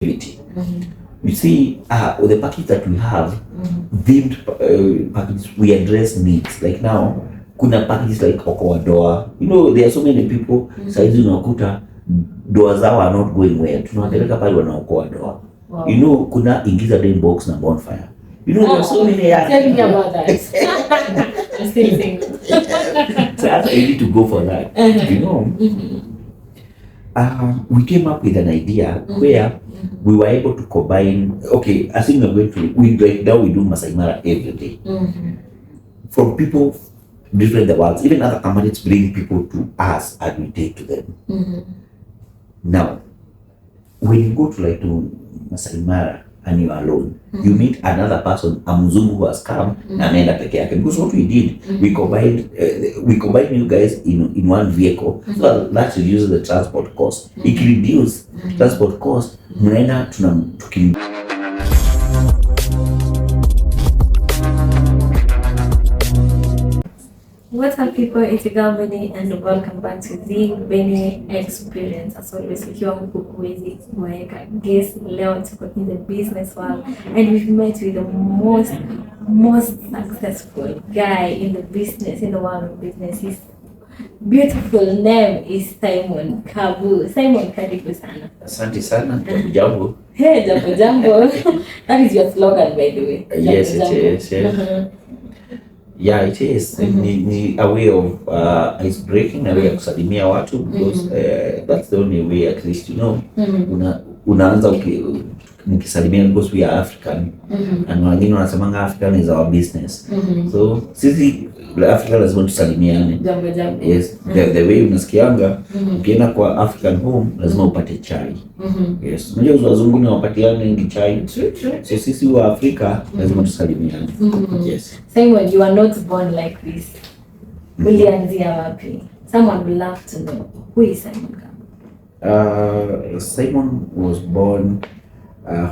You see, the package that we have, themed packages, we address needs. Like now, kuna packages like Okoa. You know, there are so many people, saizi unakuta doa zao are not going well. Tunawapeleka pale wanaokoa doa. You know, kuna ingiza drain box na bonfire. You know, there are so many. Tell me about that. I'm still single. So I need to go for that. You know, we came up with an idea where we were able to combine. Okay, I think we're going to. We do Masai Mara every day. From people different the world, even other companies bring people to us and we take to them. Now, when you go to Masai Mara and you are alone, you meet another person, a Mzungu who has come, and anaenda peke yake. Because what we did, we combined you guys in one vehicle, so that reduces the transport cost. It can reduce transport cost. Mnaenda tukim. What's up people, it's Benny and welcome back to the Benny Experience. As always, ukiwa huku kuwezi kuweka guest, leo tuko in the business world and we've met with the most successful guy in the business, in the world of business. His beautiful name is Simon Kabu. Simon, karibu sana. Asante sana. Jambo. Hey, jambo. That is your slogan, by the way. Yes, it is. Yeah, it is. Ni a way of ice breaking, a way of kusalimia watu, because that's the only way, at least, you know, unaanza nikisalimia, because we are African, and wengine wanasemanga African is our business. So sisi Africa lazima tusalimiane. Jambo. Yes, the way unasikianga ukienda kwa African home lazima upate chai. Yes, unajua wazungu ni wapatiane ngi chai. So sisi wa Afrika lazima tusalimiane. Yes. Simon, you are not born like this. Ulianzia wapi? Someone would love to know, who is Simon Kabu? Simon was born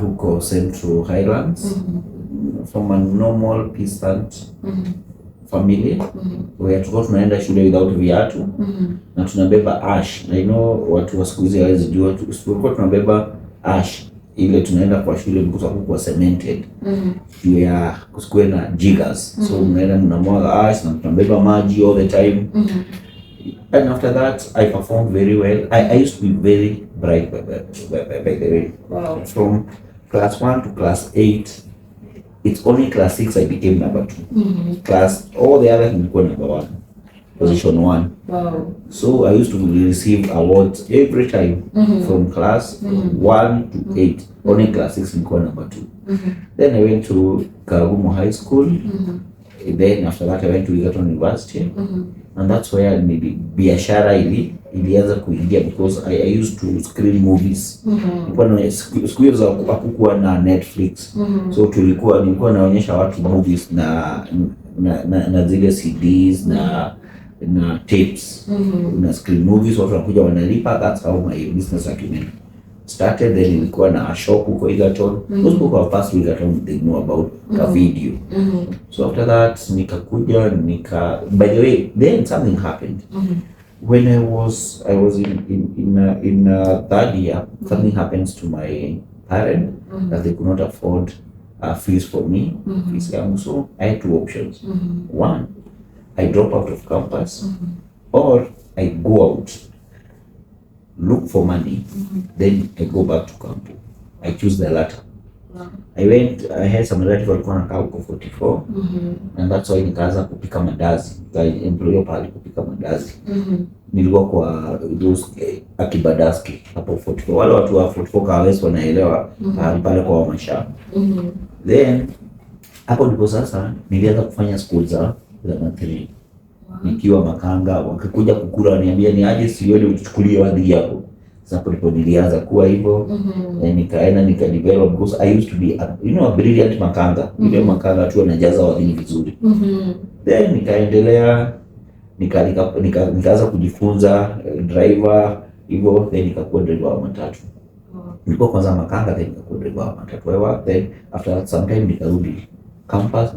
huko Central Highlands, from a normal peasant family, where tulikuwa tunaenda shule without viatu, na tunabeba ash. I know watu wa siku hizi hawezi jua, tulikuwa tunabeba ash ile tunaenda kwa shule because hakukuwa cemented. Ya kusikuwe na jiggers. So mnaenda mnamwaga ash na tunabeba maji all the time. And after that, I performed very well. I used to be very bright by the way. Wow. From class 1 to class 8, it's only class 6 I became number 2. All the others nilikuwa number 1, position 1. Wow. So I used to receive awards every time, from class 1 to 8. Only class 6 nilikuwa number 2. Then I went to Karagumo High School. Then after that I went to Egerton University. And that's where maybe biashara ilianza kuingia, because I used to screen movies. Siku hizo hakukuwa na Netflix. So nilikuwa naonyesha watu movies na zile CDs na tapes. Na screen movies, watu wanakuja wanalipa. That's how my business acumen started. Then nilikuwa na shop huko Egerton. Those people who have passed Egerton, they know about the video. So after that nikakuja by the way, then something happened. When I was in third year, something happens to my parent that they could not afford fees for me. So I had two options. One, I drop out of campus, or I go out, look for money, then I go back to campus. I choose the latter. Wow. I had some relative walikuwa wanakaa huko 44, and that's why nikaanza kupika mandazi. I employed pale kupika mandazi. Nilikuwa kwa those akibadaski hapo 44. Wale watu wa 44 kawesi wanaelewa pale kwa mashamba. Then hapo ndipo sasa nilianza kufanya school za matri. Nikiwa Makanga, wakikuja kukula waniambia ni aje sioni uchukulie wadhi yako. Sasa ndipo nilianza kuwa hivyo. Nikaenda nikadevelop, because I used to be a brilliant Makanga. Ile Makanga tu anajaza wadhi vizuri. Then nikaendelea nikaanza kujifunza driver hivyo, then nikakuwa driver wa matatu. Nilikuwa kwanza Makanga, then nikakuwa driver wa matatu. Then after that some time nikarudi campus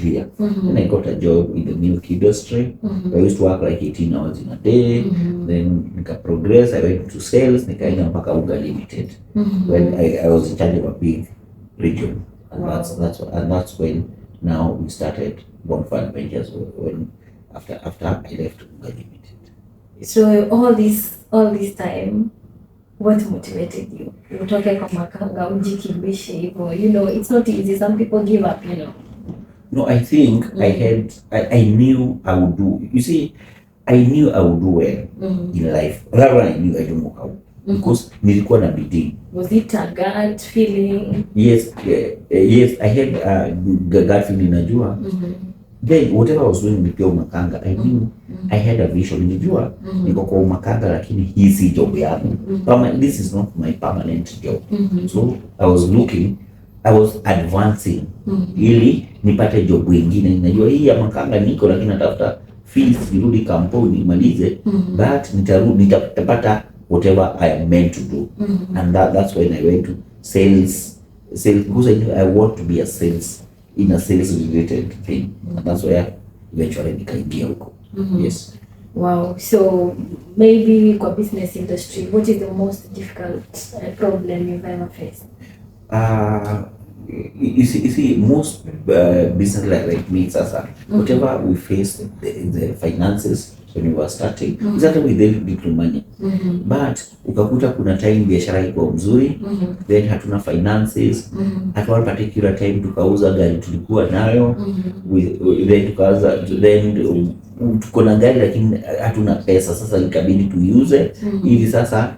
clear. Then I got a job in the milk industry. I used to work like 18 hours in a day. Then nika progress, I went to sales, nikaenda mpaka Unga Limited. When I was in charge of a big region. And that's when now we started Bonfire Ventures, when after I left Unga Limited. So all this time, what motivated you? Utoke kwa makanga, ujikimbishe hivyo. You know, it's not easy. Some people give up, you know. No, I think I knew I would do. You see, I knew I would do well in life. Rather, I knew I don't know how. Because nilikuwa na bidii. Was it a gut feeling? Yes, I had a gut feeling, najua. Then whatever I was doing nikiwa makanga, I knew I had a vision. Nijua niko kwa makanga lakini hii si job yangu. This is not my permanent job. So I was advancing ili nipate job wengine. Najua hii ya makanga niko lakini natafuta fees nirudi kampuni nimalize, but nitapata whatever I am meant to do. And that's when I went to sales because I knew I want to be a sales related thing. And that's where eventually nikaingia huko. Yes. Wow. So maybe kwa business industry, what is the most difficult problem you've ever faced? You see, most business like me, sasa, whatever we face, the finances when we were starting, exactly with very little money. But ukakuta kuna time biashara iko mzuri, then hatuna finances. At one particular time tukauza gari tulikuwa nayo, then tuko na gari lakini hatuna pesa. Sasa ikabidi tuiuze ili sasa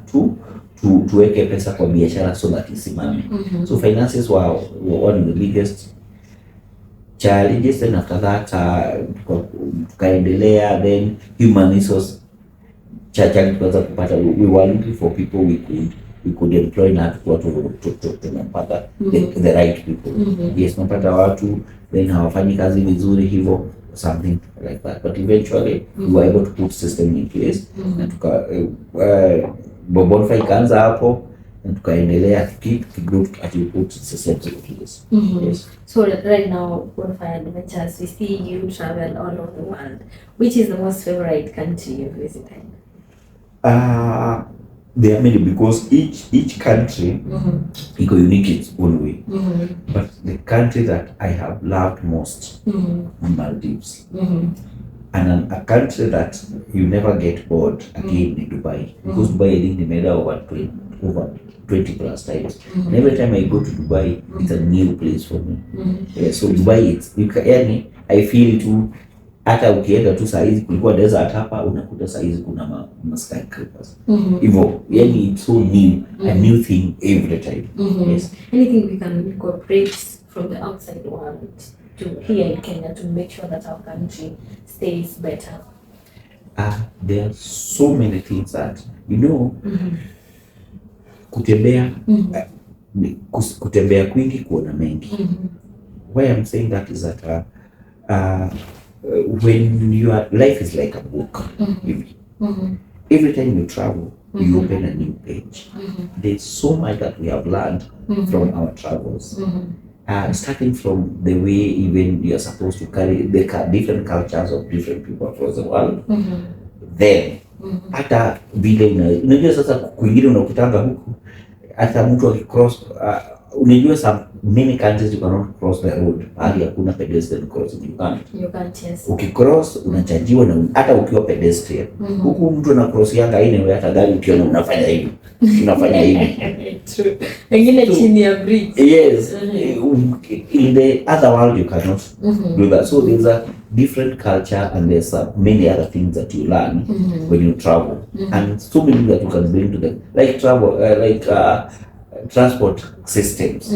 tuweke pesa kwa biashara so that isimame. So finances were one of the biggest challenges. Then after that tukaendelea, then human resource challenge tukaanza kupata. We were looking for people we could employ na hatukuwa tunapata the right people. Yes, tunapata watu then hawafanyi kazi vizuri hivyo, something like that. But eventually we were able to put system in place na tuka Bonfire ikaanza hapo na tukaendelea kidogo until put systems in place. Yes. So right now, Bonfire Adventures, we see you travel all over the world. Which is the most favorite country you've visited? There are many, because each country is unique in its own way. But the country that I have loved most is Maldives. And a country that you never get bored again in Dubai, because Dubai I think they made over 20 plus times. And every time I go to Dubai, it's a new place for me. Yeah, so Dubai, I feel too. Hata ukienda tu saizi kulikuwa desert hapa, unakuta saizi kuna skyscrapers. Hivyo, yani it's so new, a new thing every time. Yes. Anything we can incorporate from the outside world to here in Kenya to make sure that our country stays better? There are so many things that, you know, kutembea kwingi kuona mengi. Why I'm saying that is that when your life is like a book, every time you travel, you open a new page. There's so much that we have learned from our travels. Starting from the way even you are supposed to carry the different cultures of different people across the world. Then, hata vile unajua sasa kwingine unakutanga huku, hata mtu akicross, unajua some many countries you cannot cross the road, hali hakuna pedestrian crossing, you can't. Yes. Ukicross unachajiwa, na hata ukiwa pedestrian huku mtu ana cross yanga anyway, hata gari ukiona unafanya hivi unafanya hivi. True. Wengine chini ya bridge. Yes. In the other world you cannot do that. So there's a different culture, and there's many other things that you learn when you travel, and so many that you can bring to them, like travel, transport systems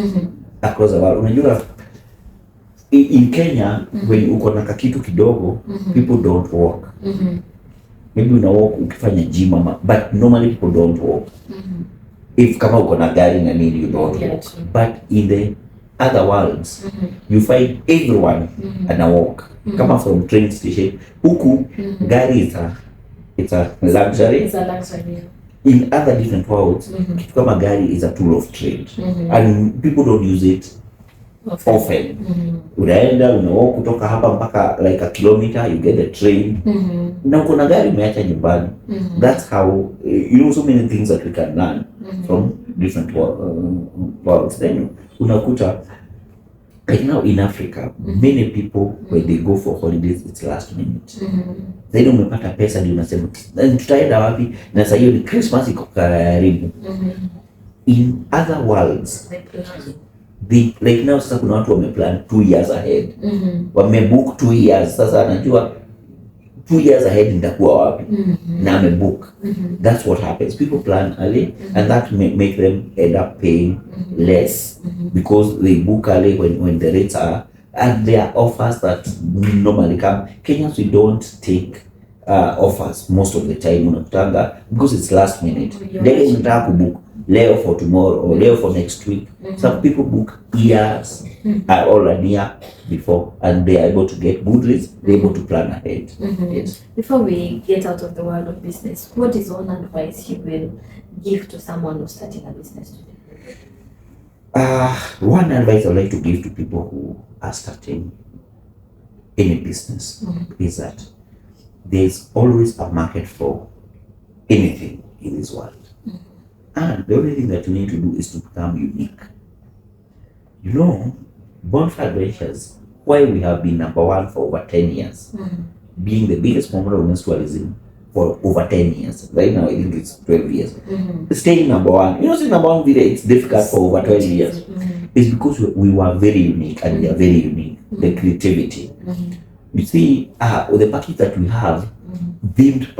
across the world. Unajua in Kenya, when uko na kakitu kidogo, people don't walk. Maybe una walk ukifanya gym, but normally people don't walk. If kama uko na gari na nini, you don't walk. But in the other worlds, you find everyone ana walk. Kama from train station, huku gari it's a luxury. It's a luxury. In other different worlds, kitu kama gari is a tool of trade, and people don't use it often. Unaenda walk kutoka hapa mpaka like a kilometer, you get the train. Na kuna gari umeacha nyumbani. That's how so many things that we can learn from different worlds. Then unakuta right now in Africa, many people when they go for holidays it's last minute. Then umepata pesa ndio unasema tutaenda wapi, na sasa hiyo ni Christmas iko karibu. In other worlds, like now sasa kuna watu wameplan 2 years ahead. Wamebook 2 years. Sasa anajua 2 years ahead nitakuwa wapi, na amebook. That's what happens. People plan early and that make them end up paying less because they book early when the rates are, and there are offers that normally come. Kenyans, we don't take offers most of the time unakutanga because it's last minute. Leo unataka kubook leo for tomorrow or leo for next week. Some people book years or a year before, and they are able to get good rates. They're able to plan ahead. Yes. Before we get out of the world of business, what is one advice you will give to someone who's starting a business today? One advice I'd like to give to people who are starting any business is that there's always a market for anything in this world. And the only thing that you need to do is to become unique. Bonfire Ventures, why we have been number 1 for over 10 years, being the biggest promoter of women's tourism for over 10 years. Right now, I think it's 12 years. Staying number 1. Saying number 1 video, it's difficult for over 12 years. It's because we were very unique, and we are very unique. The creativity. You see, with the package that we have, themed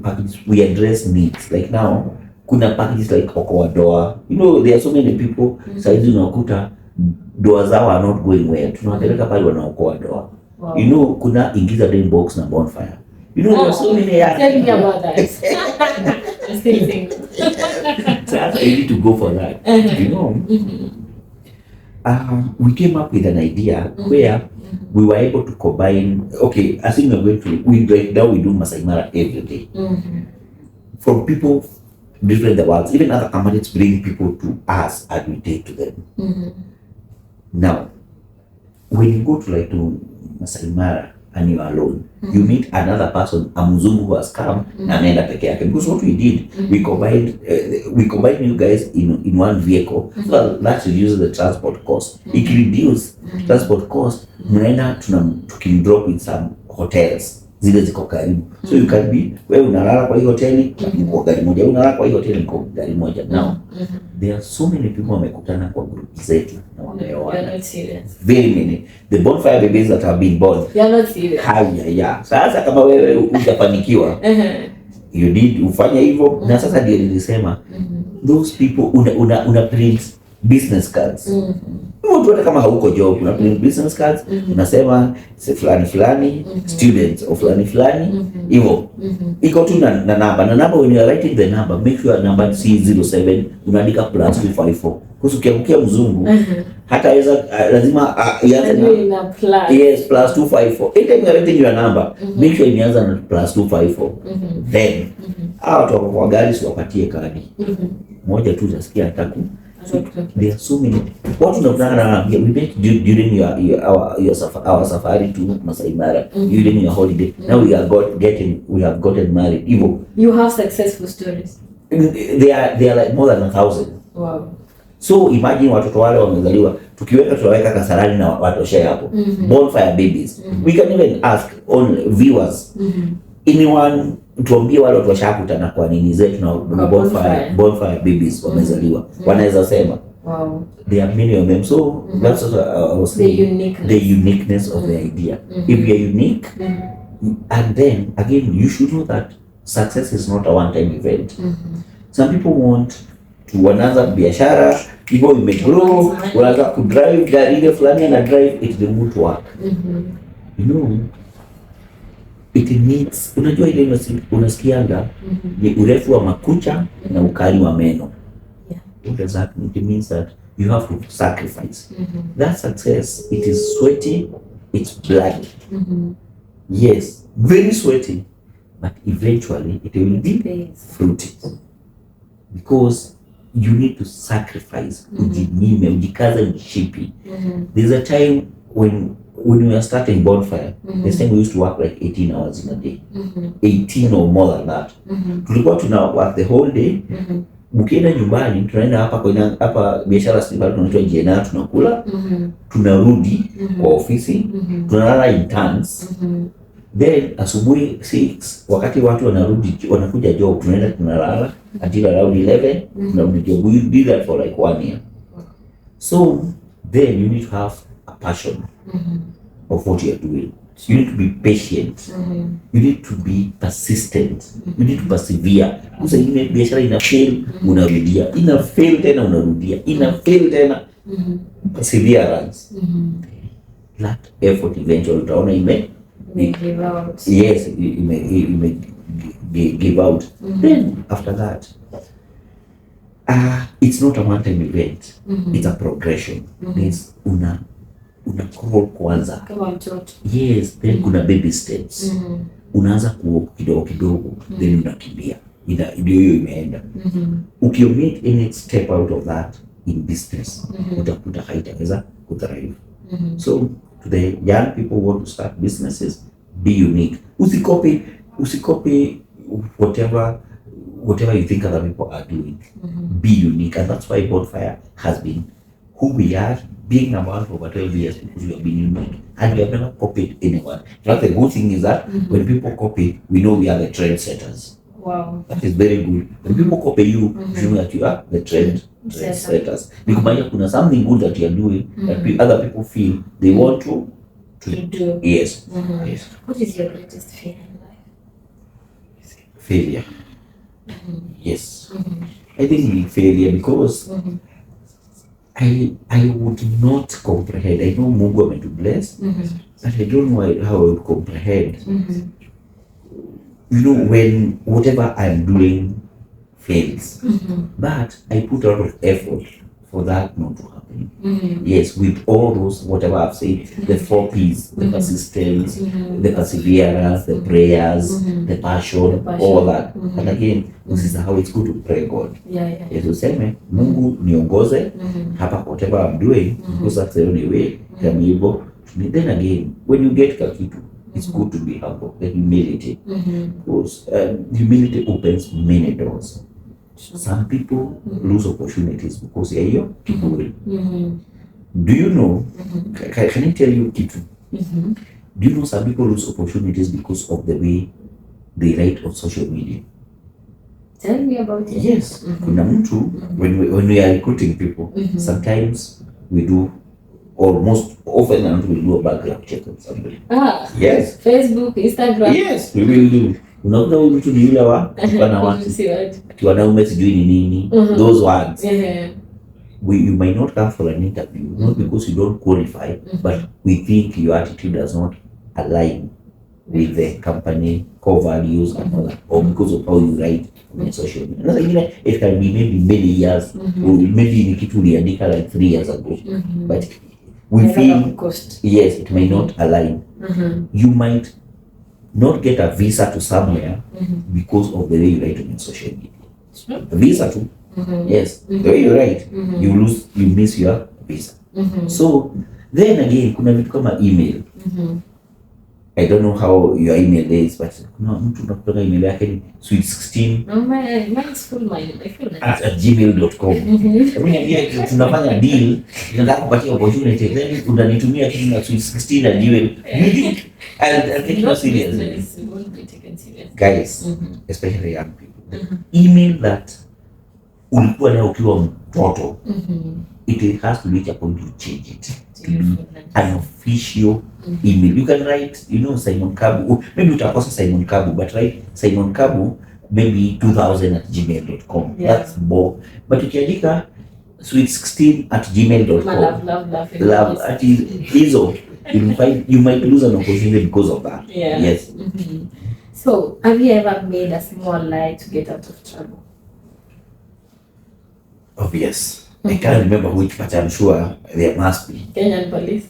packages, we address needs. Like now, kuna packages like Okoa ndoa. There are so many people, saizi unakuta ndoa zao are not going well. Tunawapeleka pale wanaokoa ndoa. Kuna ingiza dream box na Bonfire. There are so many. Tell me about that. I'm still single. So I need to go for that. We came up with an idea where we were able to combine. Okay, I think we're going to. Right now we do Masai Mara every day. From people different the world, even other companies bring people to us and we take to them. Now, when you go to Masai Mara and you are alone, you meet another person, a Mzungu who has come, na anaenda peke yake. Because what we did, we combined you guys in one vehicle, so that reduces the transport cost. It reduces transport cost. Mnaenda tukidrop in some hotels. Zile ziko karibu. So you can be, wewe unalala kwa hiyo hoteli, kwa gari moja, unalala kwa hiyo hoteli kwa gari moja. Now, there are so many people wamekutana kwa group zetu na wameoana. You're not serious. Very many. The Bonfire babies that have been born. You're not serious. Haya. Sasa kama wewe utafanikiwa, you need ufanye hivyo. Na sasa ndio nilisema, those people una print business cards. Hata kama hauko job, una print business cards, unasema fulani students of fulani hivyo. Iko tu na namba when you are writing the number, make sure number C07 unaandika +254. Kuhusu ukiangukia mzungu hata lazima ianze na plus. Yes, +254. Anytime you are writing your number, make sure ianze na +254. Then watu kwa gari siwapatie kadi moja tu, utasikia ataku. There are so many. What we met during our safari to Masai Mara, during your holiday. Now we have gotten married. You have successful stories. They are like more than 1,000. Wow. So imagine watoto wale wamezaliwa, tunaweka Kasarani na watoshe hapo. Bonfire babies. We can even ask on viewers. Anyone tuambie wale watu washakutana kwa nini zetu na Bonfire babies wamezaliwa. Wanaweza sema. Wow. There are many of them. So that's what I was saying. The uniqueness of the idea. If you are unique, and then again you should know that success is not a one-time event. Some people want to wanaanza biashara, hivyo imegrow, wanaanza kudrive gari ile fulani na drive it won't work. It needs, unajua ile unasikianga ni urefu wa makucha na ukali wa meno. What does that mean? It means that you have to sacrifice. That success, it is sweaty, it's bloody. Yes, very sweaty, but eventually it will be fruity. Because you need to sacrifice. Ujinyime, ujikaze mshipi. There's a time when we were starting Bonfire, this time we used to work like 18 hours in a day. 18 or more than that. Tulikuwa tuna work the whole day. Ukienda nyumbani, tunaenda hapa biashara sibali tunaitwa jena, tunakula, tunarudi kwa ofisi, tunalala in turns. Then asubuhi 6 wakati watu wanarudi wanakuja job, tunaenda tunalala until around 11, tunarudi job. We did that for like 1 year. So then you need to have a passion of what you are doing. You need to be patient. You need to be persistent. You need to persevere. Usingine biashara ina fail, unarudia. Ina fail tena unarudia. Ina fail tena. Perseverance. That effort eventually utaona give out. Yes, you may give out. Then after that, it's not a one-time event. It's a progression. Means una crawl kwanza. Kama mtoto. Yes, then kuna baby steps. Unaanza kuwalk kidogo kidogo, then unakimbia. Ndio hiyo imeenda. Ukiomit any step out of that in business, utakuta haitaweza kuthrive. So to the young people who want to start businesses, be unique. Usicopy whatever you think other people are doing. Be unique, and that's why Bonfire has been who we are, being number one for over 12 years, because we have been unique and we have never copied anyone. But the good thing is that when people copy, we know we are the trendsetters. Wow. That is very good. When people copy you, you know that you are the trendsetters. Because kuna something good that you are doing that other people feel they want to do. Yes. Yes. What is your greatest fear in life? Failure. Yes. I think failure because I would not comprehend. I know Mungu ame to bless, but I don't know how I would comprehend. You know, when whatever I'm doing fails, but I put a lot of effort for that not to happen. Yes, with all those, whatever I've said, the 4 P's, the persistence, the perseverance, the prayers, the passion, all that. And again, this is how it's good to pray God. Yes, useme, Mungu niongoze, hapa whatever I'm doing, because that's the only way I'm able. Then again, when you get kakitu, it's good to be humble, the humility. Because humility opens many doors. Some people lose opportunities because they are your people. Do you know, can I tell you kitu? Do you know some people lose opportunities because of the way they write on social media? Tell me about it. Yes. Kuna mtu, when we are recruiting people, sometimes we do, or most often we do a background check on somebody. Yes. Facebook, Instagram. Yes, we will do. Unaona huyu mtu ni yule wa wanaume sijui ni nini, those words. You might not come for an interview, not because you don't qualify, but we think your attitude does not align with the company core values and all that, or because of how you write on social media. It can be maybe many years, or maybe ni kitu uliandika like 3 years ago, but we feel yes, it may not align. You might not get a visa to somewhere because of the way you write on social media. A visa too. Yes, the way you write, you miss your visa. So then again, kuna vitu kama email. I don't know how your email is, but kuna mtu unapata email yake ni sweet16. No, mine's full mind. I feel like at gmail.com. Mimi tunafanya deal, nataka kupatia opportunity, then unanitumia kitu na sweet16 at gmail. I'll take you serious. It won't be taken serious. Guys, especially young people. Email that ulikuwa nayo ukiwa mtoto, it has to reach a point to change it to be an official email. You can write, Simon Kabu. Maybe utakosa Simon Kabu, but write Simon Kabu maybe 2000 at gmail.com. That's more. But ukiandika sweet16 at gmail.com. Love at hizo. You might lose an opportunity because of that. Yes. So, have you ever made a small lie to get out of trouble? Yes. I can't remember which, but I'm sure there must be. Kenyan police?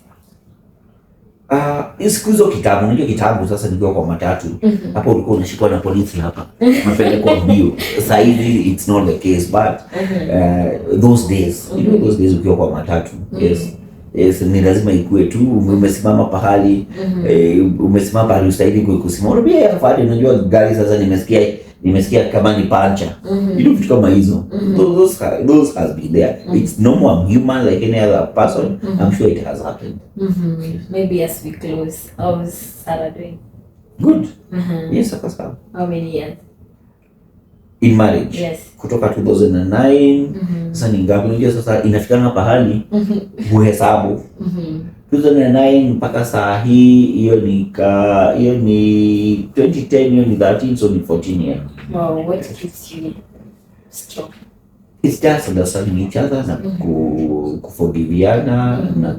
Siku hizo kitambo, unajua kitambo sasa nikiwa kwa matatu, hapo ulikuwa unashikwa na polisi hapa. Unapelekwa mbio. Sasa hivi it's not the case, but those days, you know, those days ukiwa kwa matatu, yes, ni lazima ikue tu umesimama pahali, umesimama pahali ustahili kusimama. Pia afadhali, unajua gari sasa nimesikia kama ni pancha. You know, vitu kama hizo. Those has been there. It's normal. I'm human like any other person. I'm sure it has happened. Maybe as we close, how's Sarah doing? Good. Yes, sawa. How many years? In marriage? Yes. Kutoka 2009. Sasa ni ngapi? Unajua sasa inafikana pahali muhesabu. 2009 mpaka saa hii, hiyo ni 2010, hiyo ni 13, so ni 14 years. Wow, what keeps you strong? It's just understanding each other na kuforgiviana na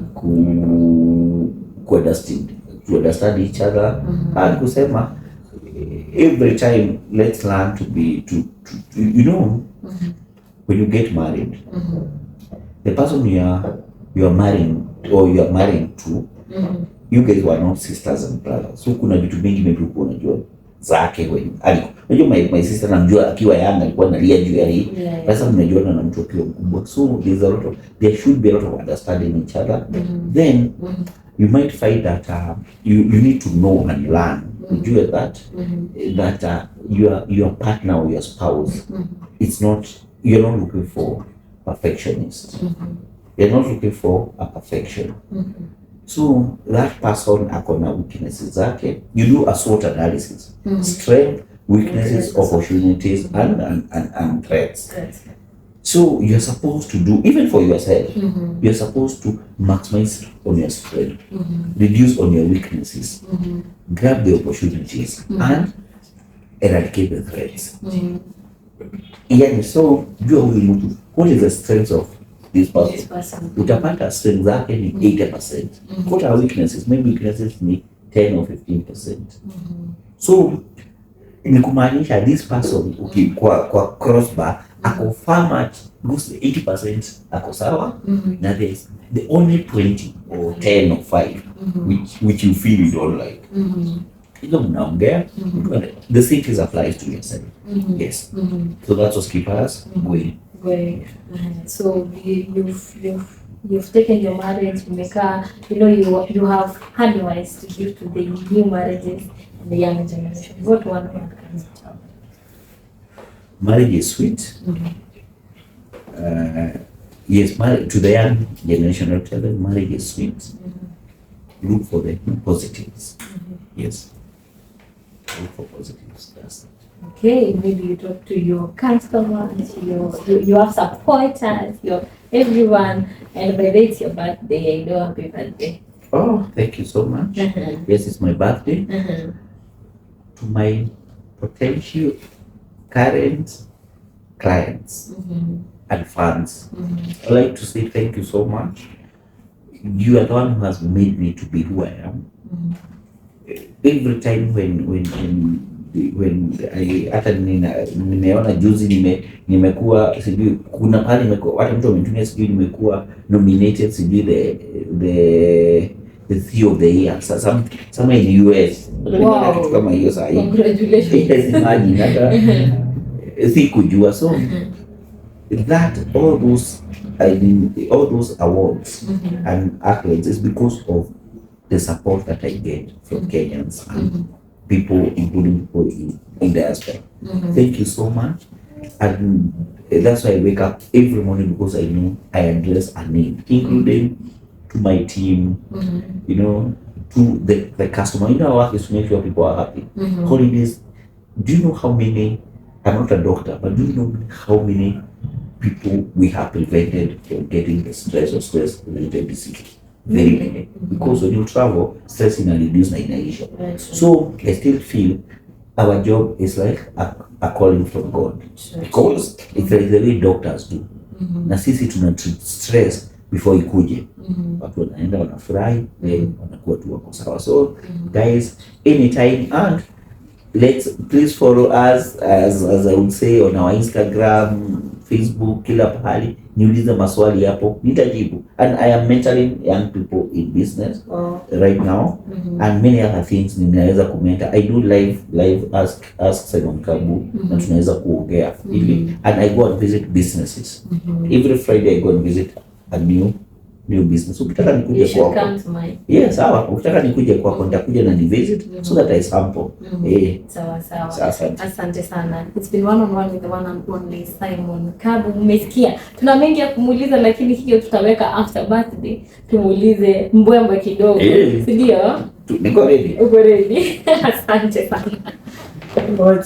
understand each other, and kusema every time let's learn to be to you know, when you get married, the person you are marrying or you are marrying to, you guys were not sisters and brothers. So kuna vitu mingi maybe unajua zake when unajua my sister namjua akiwa young alikuwa analia juu ya hii. Sasa mnajuana na mtu akiwa mkubwa, so there should be a lot of understanding each other. Then you might find that you need to know and learn kujua that your partner or your spouse, it's not, you're not looking for perfectionist. You're not looking for a perfection. So that person akona weaknesses zake. You do a SWOT analysis. Strength, weaknesses, opportunities, and threats. So you're supposed to do, even for yourself, you're supposed to maximize on your strength, reduce on your weaknesses, grab the opportunities, and eradicate the threats. Yeah, so what is the strength of this person? Utapata strength zake ni 80%. What are weaknesses? Maybe weaknesses ni 10 or 15%. So ni kumaanisha this person kwa crossbar ako far much, goes 80% ako sawa, na there's the only 20 or 10 or 5 which you feel you don't like. Ilo mnaongea, the same thing applies to yourself. Yes. So that's what keeps us going. So you've taken your marriage, you have advice to give to the new marriages and the young generation. What one can you tell? Marriage is sweet. Yes, to the young generation, I tell them marriage is sweet. Look for the positives. Yes. Look for positives. That's it. Okay, maybe you talk to your customers, you have supporters, everyone, and by the way it's your birthday, I know, happy birthday. Oh, thank you so much. Yes, it's my birthday. To my potential current clients and fans, I'd like to say thank you so much. You are the one who has made me to be who I am. Every time when hata nimeona juzi nimekuwa sijui kuna pale nimekuwa hata mtu amenitumia sijui nimekuwa nominated sijui the CEO of the year somewhere in the US. Wow. Kitu kama hiyo saa hii. Congratulations. Imagine hata sikujua, so that all those awards and accolades is because of the support that I get from Kenyans and people, including people in diaspora. Thank you so much, and that's why I wake up every morning, because I know I address a need, including to my team, to the customer. Our work is to make sure people are happy. Holidays, do you know how many, I'm not a doctor, but do you know how many people we have prevented from getting the stress or stress-related diseases? Very many. Because when you travel, stress in a reduced inaisha. So I still feel our job is like a calling from God. Because it's like the way doctors do. Na sisi tuna treat stress before ikuje. Watu wanaenda wanafurahi, wanakuwa tu wako sawa. So guys, anytime, and please follow us as I would say on our Instagram, Facebook, kila pahali, niulize maswali hapo, nitajibu. And I am mentoring young people in business right now, and many other things ninaweza kumenta. I do live ask Simon Kabu, na tunaweza kuongea ili, and I go and visit businesses. Every Friday I go and visit a new business. Ukitaka nikuje kwako. Yes, sawa. Ukitaka nikuje kwako, nitakuja na ni visit so that I sample. Sawa. Asante sana. It's been one-on-one with the one and only Simon Kabu. Umesikia? Tuna mengi ya kumuuliza, lakini hiyo tutaweka after birthday. Tumuulize mbwembwe kidogo. Ndio? Niko ready. Uko ready? Asante sana.